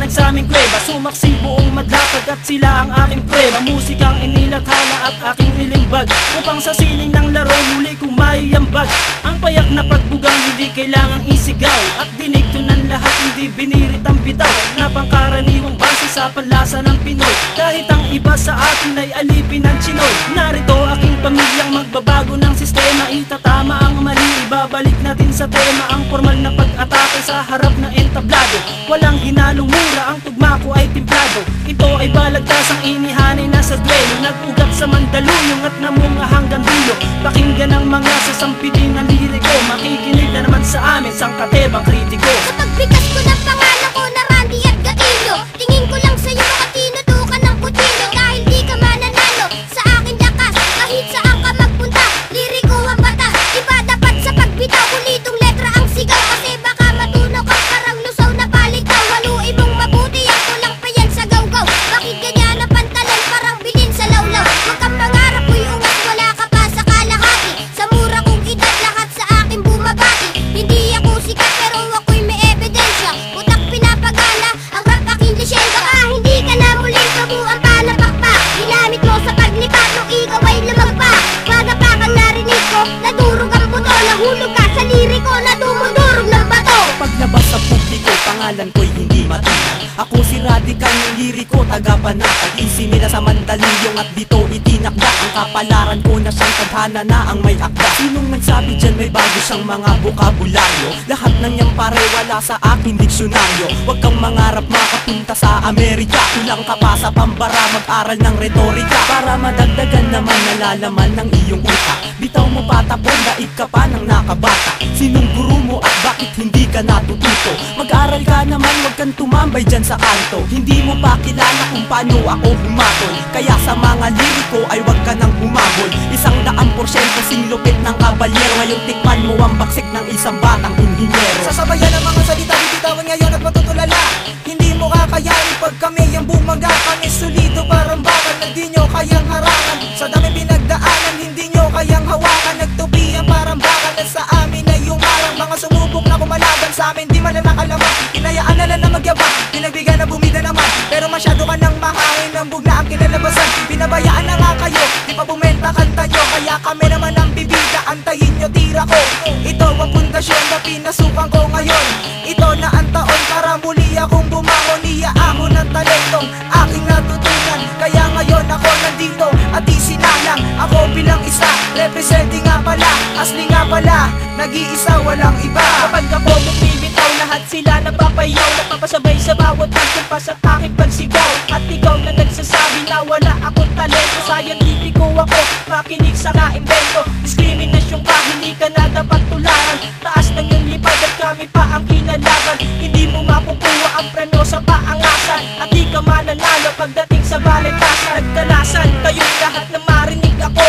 liwanag sa aming kuweba. Sumaksi buong madlapad at sila ang aking prueba. Musikang inilathala at aking nilimbag, upang sa sining ng laro muli kong maiambag. Ang payak na pagbugang hindi kailangang isigaw, at dinig to ng lahat hindi binirit ang bitaw, na pangkaraniwang base sa panlasa ng Pinoy. Kahit ang iba sa atin ay alipin ng Chinoy. Narito aking pamilyang magbabago ng sistema. Itatama ang mali, ibabalik natin sa tema ang formal na pag-atake sa harap ng entablado. Walang hinalong mura, ang tugma ko ay timplado. Ito ay balagtasang inihanay na sa duelo, nag-ugat sa Mandaluyong at namunga hanggang dulo. Pakinggan ang mga sasampitin na liriko, makikinig na naman sa amin sangkatebang kritiko. Sa pagbigas ko ng pangalan ko na Randy at Gailo, tingin ko lang sa'yo makatinutukan ng kutilo. Dahil di ka mananalo sa akin lakas, kahit saan ka magpunta, liriko ang bata. Iba dapat sa pagbitaw, kulitong letra ang sigaw, kasi baka matunaw ka parang lusaw na palitaw. Haluin mong mabuti, ako lang pa yan sa gawgaw. Bakit ganyan ang pantalan, parang bilin sa lawlaw? Huwag kang mangarap, uy ungas, wala ka pa sa kalahati. Sa mura kong edad, lahat sa akin bumabati. Hindi ako sikat pero ako'y may ebidensya. Utak pinapagana, ang rap aking lisensya. Baka hindi ka na muling kabuang palapakpak. Ginamit mo sa paglipat nung ikaw ay lumagpak. Pagapakan narinig ko, nadurog ang buto. Nahulog ka sa liriko na dumudurog ng bato. Paglabas sa publiko, pangalan ko'y hindi matinag. Ako si Radical ng liriko, taga-panatag. Isinila sa Mandaluyong at dito itinakda. Ang kapalaran ko na siyang tadhana na ang may akda. Sinong nagsabi dyan may bago siyang mga bokabularyo? Lahat ng niyang pare wala sa aking diksyonaryo. Huwag kang mangarap makapunta sa Amerika. Kulang ka pa sa pambara, mag-aral ng retorika, para madagdagan naman nalalaman ng iyong utak. Bitaw mo patapon, daig ka pa ng nakabata. Sinong guru mo at bakit hindi ka natututo? Mag-aral ka naman, huwag kang tumambay dyan sa kanto. Hindi mo pa kilala kung paano ako humatol, kaya sa mga liriko ay huwag ka nang humabol. 100% singlupit ng kabalyero, ngayong tikman mo ang baksik ng isang batang inhinyero. Sasabayan ang mga salita, bibitawan ngayon at matutulala. Hindi mo kakayanin pag kami ang bumaga. Kami solido parang bakal na di nyo kayang harangan. Sa dami pinagdaanan, hindi nyo kayang hawakan. Nagtubihan parang bakal na sa amin ay umarang. Mga sumubok na kumalaban sa amin, di man na nakalaman. Hinayaan na lang na magyabang, pinagbigyan na bumida naman. Pero masyado ka nang mahangin, ang bugna ang kinalabasan. Binabayaan na nga kayo, di pa bumenta kanta nyo. Kaya kami naman ang bibida, antayin nyo tira ko. Ito ang pundasyon na pinasukan ko ngayon. Ito na ang taon para muli akong bumangon. Iyaahon ng talentong aking natutunan. Kaya ngayon ako nandito at isinalang ako bilang isa, representing nga pala, asli nga pala, nag-iisa walang iba. Kapag ako bumibitaw, lahat sila napapayaw, napapasabay sa bawat pagkumpas at aking pagsigaw. At ikaw na nagsasabi na wala akong talento, scientifico ako, makinig sa kaimbento. Diskriminasyon ka, hindi ka na dapat tularan. Taas ng iyong lipad at kami pa ang kinalaban. Hindi mo makukuha ang preno sa paangasan, at di ka mananalo pagdating sa baletasan. Nagdalasan kayong lahat na marinig ako.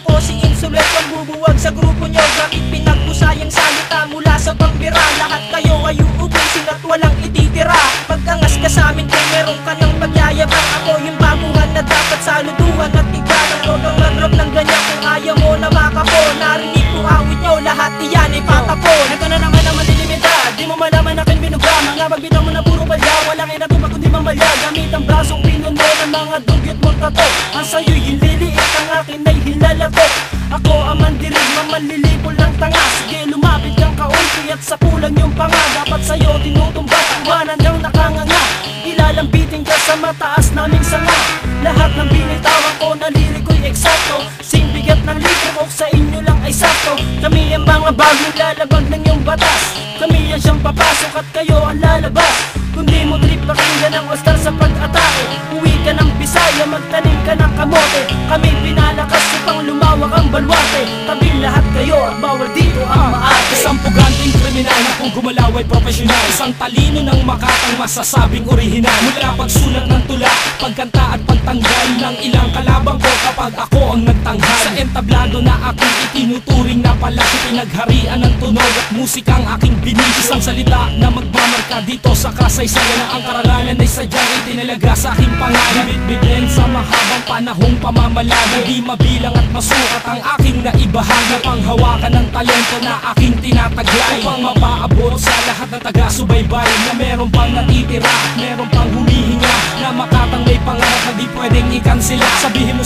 Ako si Insulet, ang bubuwag sa grupo nyo. Gamit pinagpusayang salita mula sa pambira. Lahat kayo ay uubusin at walang ititira. Pag-angas ka sa amin kung meron ka ng pagyayabang. Ako yung baguhan na dapat saluduhan at ikalang. Huwag kang mag-rap ng ganyan kung ayaw mo na makapo. Narinig ko awit nyo, lahat iyan ay patapon. Ito na naman ang malilimita, di mo malaman aking binuga. Mga pagbitaw mo na puro balya, walang inatubag kundi mamalya. Gamit ang brasong pinuno ng mga dugyot mong tato. Ang sa'yo'y hililiit, ang akin ay hilalato. Ako ang mandirig, mamalilipol ng tanga. Sige lumapit kang kaunti at sa kulang yung panga. Dapat sa'yo tinutumba, iwanan ng nakanganga. Ilalambitin ka sa mataas naming sanga. Lahat ng binitawan ko na liriko'y eksakto. Sing bigat ng litro ko sa inyo lang ay sakto. Kami ang mga bagong lalabag ng iyong batas. Kami ang siyang papasok at kayo ang lalabas. Kundi mo trip pakinggan ang all-star sa pag-atake. Uwi ka ng Bisaya, magtanim ka ng kamote. Kami pinalakas upang lumawak ang balwate. Tabing lahat kayo at bawal dito ang maate. Isang puganting kriminal na kung gumalaw ay profesional. Isang talino ng makatang masasabing orihinal. Mula pagsulat ng tula pagkanta at pagtanggal ng ilang kalabang ko kapag ako ang nagtanghal. Sa entablado na aking itinuturing na palaki, pinagharian ng tunog at musikang aking binisyo. Isang salita na magmamarka dito sa kasaysayan na ang karangalan ay sadyang itinalaga sa aking pangalan. Bitbitin sa mahabang panahong pamamalaga, di mabilang at masukat ang aking naibahagi. Panghawakan ng talento na aking tinataglay upang mapaabot sa lahat ng taga-subaybay na meron pang natitira at meron pang humihinga na makatang may pangarap na di pwedeng ikansila. Sabihin mo